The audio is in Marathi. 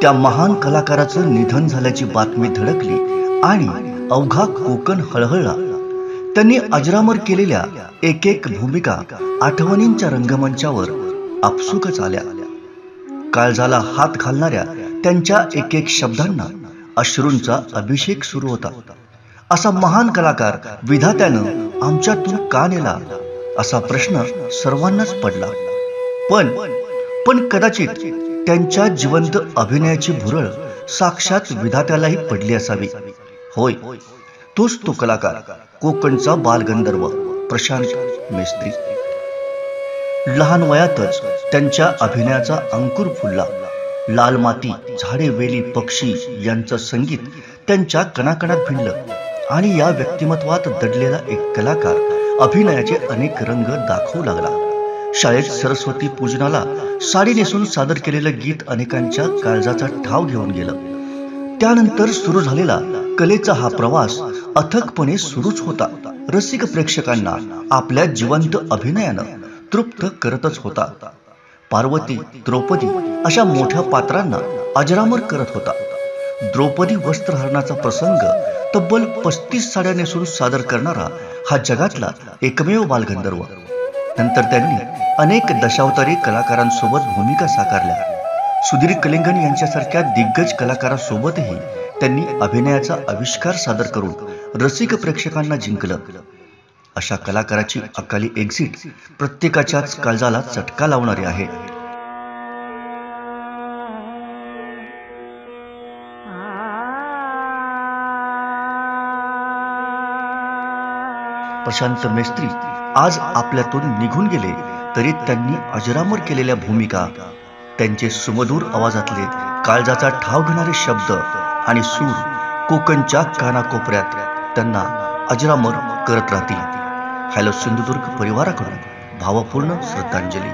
त्या महान कलाकाराचं निधन झाल्याची बातमी धडकली आणि अवघा कोकण हळहळला। त्यांनी अजरामर केलेल्या एक एक भूमिका आठवणींच्या रंगमंचावर आपसुकच आल्या। काळजाला हात घालणाऱ्या त्यांच्या एक एक शब्दांना अश्रूंचा अभिषेक सुरू होता। असा महान कलाकार विधात्यानं आमच्यातून का नेला असा प्रश्न सर्वांनाच पडला। पण कदाचित त्यांच्या जिवंत अभिनयाची भुरळ साक्षात विधात्यालाही पडली असावी। होय, तोच तो कलाकार, कोकणचा बालगंधर्व प्रशांत मेस्त्री। लहान वयातच त्यांच्या अभिनयाचा अंकुर फुलला। लाल माती, झाडे, वेली, पक्षी यांचं संगीत त्यांच्या कणाकणात भिनलं आणि या व्यक्तिमत्वात दडलेला एक कलाकार अभिनयाचे अनेक रंग दाखवू लागला। शाळेत सरस्वती पूजनाला साडी नेसून सादर केलेलं गीत अनेकांच्या काळजाचा ठाव घेऊन गेलं। त्यानंतर सुरू झालेला कलेचा हा प्रवास अथकपणे सुरूच होता। रसिक प्रेक्षकांना आपल्या जिवंत अभिनयानं तृप्त करतच होता। पार्वती, द्रौपदी अशा मोठ्या पात्रांना अजरामर करत होता। द्रौपदी वस्त्रहरणाचा प्रसंग तब्बल 35 साड्या नेसून सादर करणारा हा जगातला एकमेव बालगंधर्व। नंतर त्यांनी अनेक दशावतारी कलाकारांसोबत भूमिका साकारल्या। सुधीर कलिंगन यांच्यासारख्या दिग्गज कलाकारांसोबतही त्यांनी अभिनयाचा आविष्कार सादर करून रसिक प्रेक्षकांना जिंकलं। अशा कलाकाराची अकाली एक्झिट प्रत्येकाच्याच काळजाला चटका लावणारी आहे। प्रशांत मेस्त्री आज आपल्यातून निघून गेले तरी त्यांनी अजरामर केलेल्या भूमिका, त्यांचे सुमधुर आवाजातले काळजाचा ठाव घेणारे शब्द आणि सूर कोकणच्या कानाकोपऱ्यात त्यांना अजरामर करत राहतील। हॅलो सिंधुदुर्ग परिवाराकडून भावपूर्ण श्रद्धांजली।